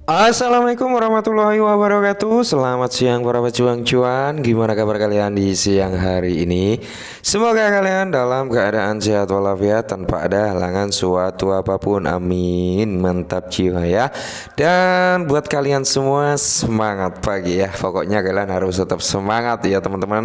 Assalamualaikum warahmatullahi wabarakatuh. Selamat siang para pejuang cuan. Gimana kabar kalian di siang hari ini? Semoga kalian dalam keadaan sehat walafiat tanpa ada halangan suatu apapun. Amin. Mantap jiwa ya. Dan buat kalian semua semangat pagi ya. Pokoknya kalian harus tetap semangat ya teman-teman.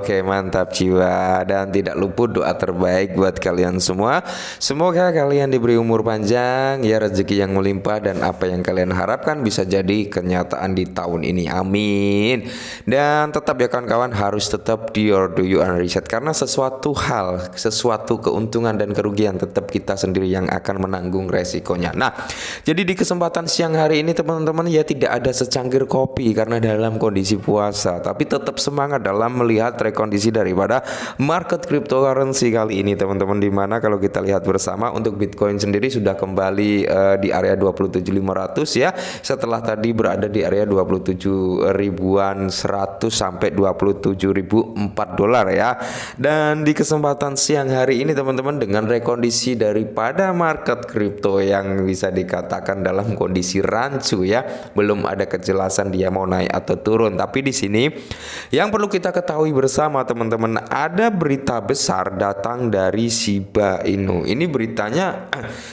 Oke, mantap jiwa. Dan tidak luput doa terbaik buat kalian semua. Semoga kalian diberi umur panjang ya, rezeki yang melimpah, dan apa yang kalian harapkan bisa jadi kenyataan di tahun ini. Amin. Dan tetap ya kawan-kawan, harus tetap do you and reset, karena sesuatu hal, sesuatu keuntungan dan kerugian tetap kita sendiri yang akan menanggung resikonya. Nah, jadi di kesempatan siang hari ini teman-teman ya, tidak ada secangkir kopi karena dalam kondisi puasa, tapi tetap semangat dalam melihat rekondisi daripada market cryptocurrency kali ini teman-teman, dimana kalau kita lihat bersama untuk Bitcoin sendiri sudah kembali di area 27.500 ya, setelah tadi berada di area 27 ribuan 100 sampai 27.004 dolar ya. Dan di kesempatan siang hari ini teman-teman, dengan rekondisi daripada market kripto yang bisa dikatakan dalam kondisi rancu ya, belum ada kejelasan dia mau naik atau turun. Tapi di sini yang perlu kita ketahui bersama teman-teman, ada berita besar datang dari Shiba Inu. Ini beritanya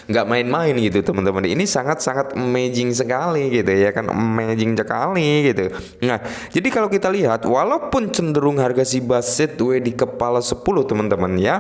nggak main-main gitu teman-teman. Ini sangat-sangat amazing sekali gitu ya kan, amazing sekali gitu. Nah, jadi kalau kita lihat, walaupun cenderung harga Shiba Setway di kepala 10 teman-teman ya,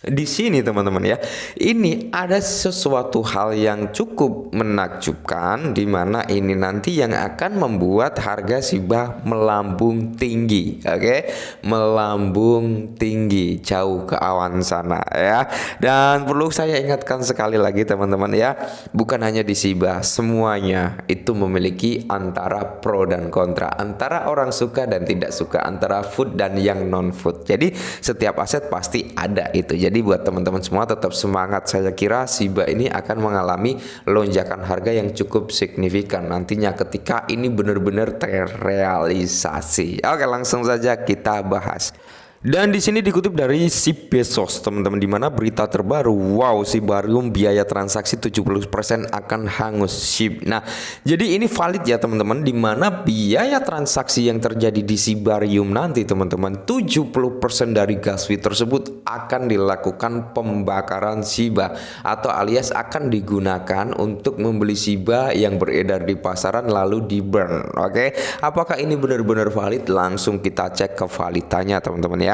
di sini teman-teman ya, ini ada sesuatu hal yang cukup menakjubkan, di mana ini nanti yang akan membuat harga Shiba melambung tinggi, oke? Melambung tinggi jauh ke awan sana ya. Dan perlu saya ingatkan sekali lagi teman-teman ya, bukan hanya di Shiba, semuanya itu memiliki antara pro dan kontra, antara orang suka dan tidak suka, antara food dan yang non food. Jadi setiap aset pasti ada itu. Jadi buat teman-teman semua tetap semangat. Saya kira Shiba ini akan mengalami lonjakan harga yang cukup signifikan nantinya ketika ini benar-benar terrealisasi. Oke, langsung saja kita bahas. Dan di sini dikutip dari si Bezos teman-teman, di mana berita terbaru, wow, Shibarium biaya transaksi 70% akan hangus ship. Nah, jadi ini valid ya teman-teman, di mana biaya transaksi yang terjadi di Shibarium nanti teman-teman, 70% dari gas fee tersebut akan dilakukan pembakaran Shiba, atau alias akan digunakan untuk membeli Shiba yang beredar di pasaran lalu di burn. Oke, apakah ini benar-benar valid? Langsung kita cek kevalitannya teman-teman ya.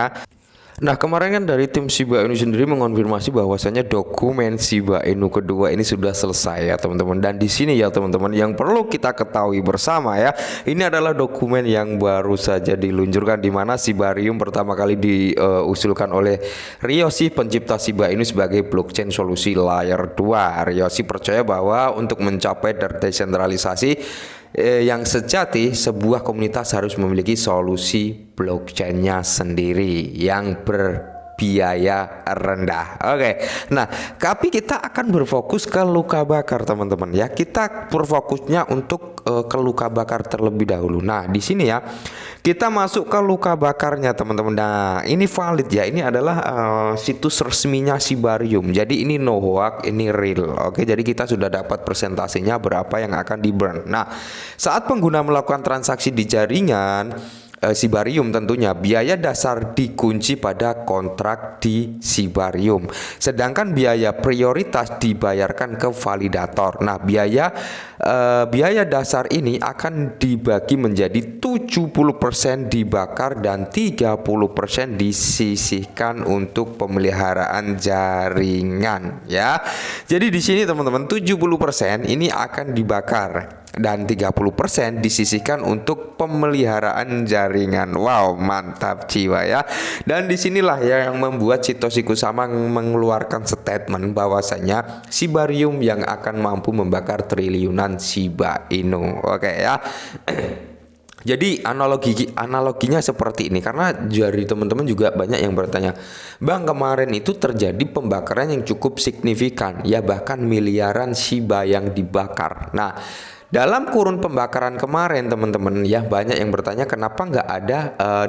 Nah, kemarin kan dari tim Shiba Inu sendiri mengonfirmasi bahwasanya dokumen Shiba Inu kedua ini sudah selesai ya teman-teman. Dan di sini ya teman-teman, yang perlu kita ketahui bersama ya, ini adalah dokumen yang baru saja diluncurkan, di mana Shibarium pertama kali diusulkan oleh Ryoshi, pencipta Shiba Inu, sebagai blockchain solusi layer 2. Ryoshi percaya bahwa untuk mencapai desentralisasi yang sejati, sebuah komunitas harus memiliki solusi blockchainnya sendiri yang berbiaya rendah. Oke, nah tapi kita akan berfokus ke luka bakar teman-teman ya. Kita berfokusnya untuk ke luka bakar terlebih dahulu. Nah, di sini ya kita masuk ke luka bakarnya teman-teman. Nah, ini valid ya. Ini adalah situs resminya Shibarium. Jadi ini no hoax, ini real. Oke, jadi kita sudah dapat presentasinya berapa yang akan di burn. Nah, saat pengguna melakukan transaksi di jaringan Shibarium, tentunya biaya dasar dikunci pada kontrak di Shibarium, sedangkan biaya prioritas dibayarkan ke validator. Nah, biaya dasar ini akan dibagi menjadi 70% dibakar dan 30% disisihkan untuk pemeliharaan jaringan ya. Jadi di sini teman-teman, 70% ini akan dibakar dan 30% disisihkan untuk pemeliharaan jaringan. Wow, mantap jiwa ya. Dan disinilah yang membuat Satoshi Kusama mengeluarkan statement bahwasanya Shibarium yang akan mampu membakar triliunan Shiba Inu. Oke ya. Jadi analoginya seperti ini, karena dari teman-teman juga banyak yang bertanya, Bang, kemarin itu terjadi pembakaran yang cukup signifikan ya, bahkan miliaran Shiba yang dibakar. Nah, dalam kurun pembakaran kemarin teman-teman ya, banyak yang bertanya kenapa nggak ada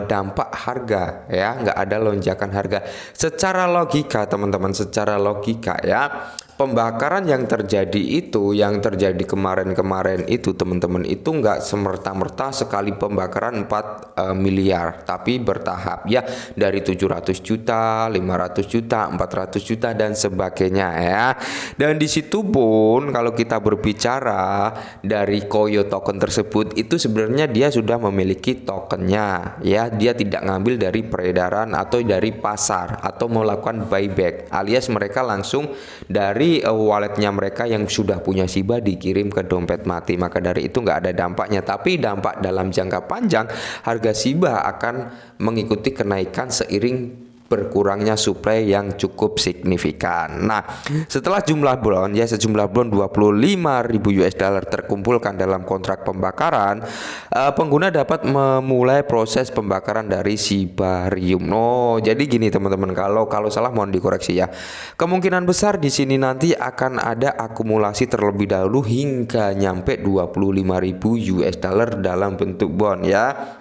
dampak harga ya, nggak ada lonjakan harga. Secara logika teman-teman, secara logika ya, pembakaran yang terjadi kemarin-kemarin itu teman-teman, itu nggak semerta-merta sekali pembakaran 4 miliar, tapi bertahap ya, dari 700 juta, 500 juta, 400 juta dan sebagainya ya. Dan di situ pun kalau kita berbicara dari Koyo token tersebut, itu sebenarnya dia sudah memiliki tokennya ya, dia tidak ngambil dari peredaran atau dari pasar atau melakukan buyback, alias mereka langsung dari walletnya mereka yang sudah punya Shiba dikirim ke dompet mati. Maka dari itu nggak ada dampaknya, tapi dampak dalam jangka panjang harga Shiba akan mengikuti kenaikan seiring berkurangnya supply yang cukup signifikan. Nah, setelah sejumlah blon 25.000 US dollar terkumpulkan dalam kontrak pembakaran, pengguna dapat memulai proses pembakaran dari Shibarium. Oh, jadi gini teman-teman, kalau salah mohon dikoreksi ya. Kemungkinan besar di sini nanti akan ada akumulasi terlebih dahulu hingga nyampe 25.000 US dollar dalam bentuk bond ya.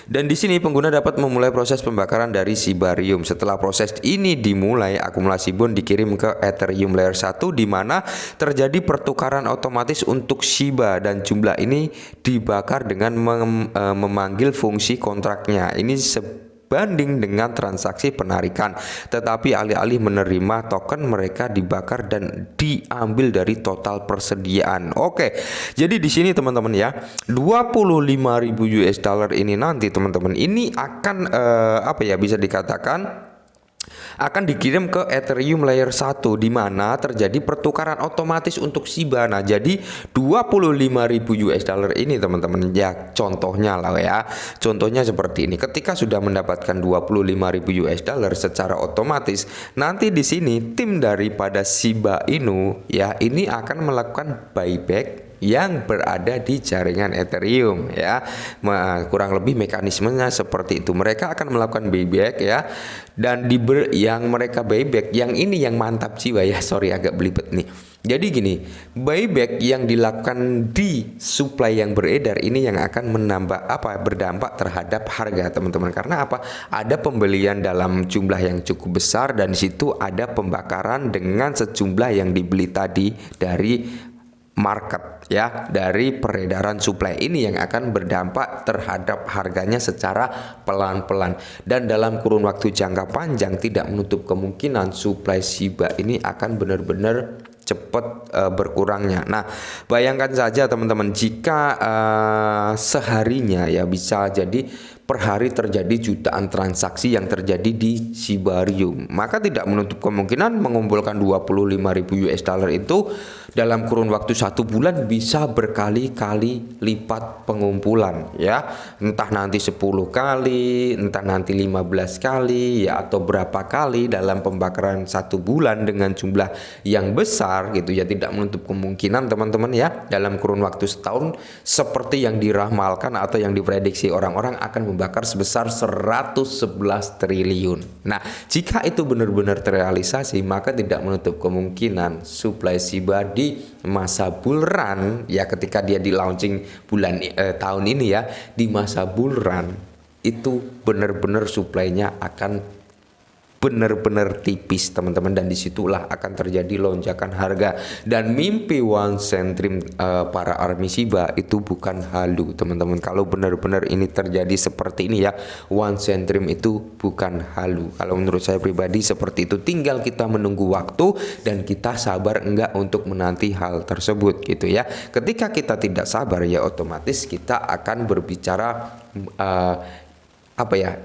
Dan di sini pengguna dapat memulai proses pembakaran dari Shibarium. Setelah proses ini dimulai, akumulasi bond dikirim ke Ethereum layer 1, di mana terjadi pertukaran otomatis untuk Shiba, dan jumlah ini dibakar dengan memanggil fungsi kontraknya. Ini banding dengan transaksi penarikan, tetapi alih-alih menerima token mereka dibakar dan diambil dari total persediaan. Oke, jadi di sini teman-teman ya, 25.000 US dollar ini nanti teman-teman ini akan bisa dikatakan akan dikirim ke Ethereum layer 1, di mana terjadi pertukaran otomatis untuk Shiba. Nah, jadi 25.000 US dollar ini teman-teman ya, contohnya lah ya. Contohnya seperti ini. Ketika sudah mendapatkan 25.000 US dollar secara otomatis, nanti di sini tim daripada Shiba Inu ya, ini akan melakukan buyback yang berada di jaringan Ethereum ya. Kurang lebih mekanismenya seperti itu. Mereka akan melakukan buyback ya, dan yang mereka buyback yang ini yang mantap jiwa ya, sorry agak belibet nih. Jadi gini, buyback yang dilakukan di supply yang beredar ini yang akan berdampak terhadap harga teman-teman. Karena apa? Ada pembelian dalam jumlah yang cukup besar, dan di situ ada pembakaran dengan sejumlah yang dibeli tadi dari market ya, dari peredaran supply ini yang akan berdampak terhadap harganya secara pelan-pelan, dan dalam kurun waktu jangka panjang tidak menutup kemungkinan supply Shiba ini akan benar-benar cepat berkurangnya. Nah, bayangkan saja teman-teman, jika seharinya ya bisa jadi per hari terjadi jutaan transaksi yang terjadi di Shibarium, maka tidak menutup kemungkinan mengumpulkan 25.000 US dollar itu dalam kurun waktu 1 bulan bisa berkali-kali lipat pengumpulan ya, entah nanti 10 kali, entah nanti 15 kali ya, atau berapa kali dalam pembakaran 1 bulan dengan jumlah yang besar gitu ya. Tidak menutup kemungkinan teman-teman ya, dalam kurun waktu setahun seperti yang diramalkan atau yang diprediksi orang-orang akan membakar sebesar 111 triliun. Nah, jika itu benar-benar terrealisasi, maka tidak menutup kemungkinan supply Shiba di masa bull run ya, ketika dia di launching tahun ini ya, di masa bull run itu benar-benar supply-nya akan benar-benar tipis teman-teman, dan disitulah akan terjadi lonjakan harga. Dan mimpi one centrim para army Shiba itu bukan halu teman-teman. Kalau benar-benar ini terjadi seperti ini ya, one centrim itu bukan halu. Kalau menurut saya pribadi seperti itu. Tinggal kita menunggu waktu dan kita sabar enggak untuk menanti hal tersebut gitu ya. Ketika kita tidak sabar ya, otomatis kita akan berbicara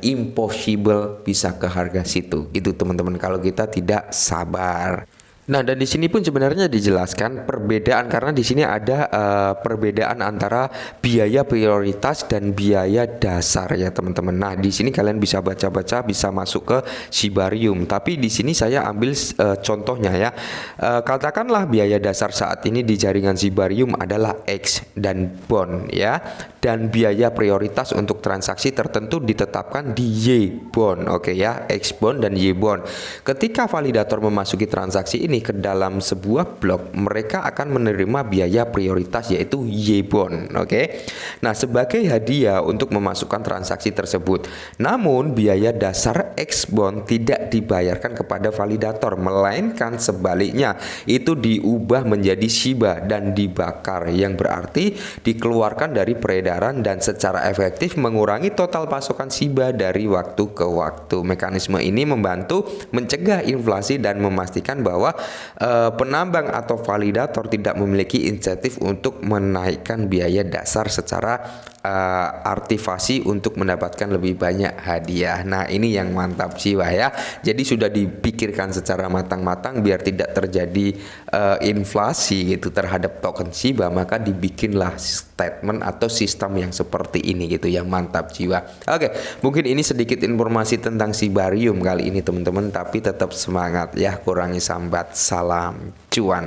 impossible bisa ke harga situ. Itu teman-teman kalau kita tidak sabar. Nah, dan di sini pun sebenarnya dijelaskan perbedaan, karena di sini ada perbedaan antara biaya prioritas dan biaya dasar ya teman-teman. Nah, di sini kalian bisa baca-baca, bisa masuk ke Shibarium. Tapi di sini saya ambil contohnya ya. Katakanlah biaya dasar saat ini di jaringan Shibarium adalah X dan bond ya. dan biaya prioritas untuk transaksi tertentu ditetapkan di Y-bond. Oke ya, X-bond dan Y-bond. Ketika validator memasuki transaksi ini ke dalam sebuah blok, mereka akan menerima biaya prioritas yaitu Y-bond. Oke. Nah, sebagai hadiah untuk memasukkan transaksi tersebut. Namun biaya dasar X-bond tidak dibayarkan kepada validator, melainkan sebaliknya itu diubah menjadi Shiba dan dibakar, yang berarti dikeluarkan dari peredaran dan secara efektif mengurangi total pasokan Shiba dari waktu ke waktu. Mekanisme ini membantu mencegah inflasi dan memastikan bahwa penambang atau validator tidak memiliki insentif untuk menaikkan biaya dasar secara artifasi untuk mendapatkan lebih banyak hadiah. Nah, ini yang mantap jiwa ya. Jadi sudah dipikirkan secara matang-matang biar tidak terjadi inflasi gitu terhadap token Shiba, maka dibikinlah statement atau sistem yang seperti ini gitu, yang mantap jiwa. Oke, mungkin ini sedikit informasi tentang Shibarium kali ini teman-teman, tapi tetap semangat ya, kurangi sambat, salam cuan.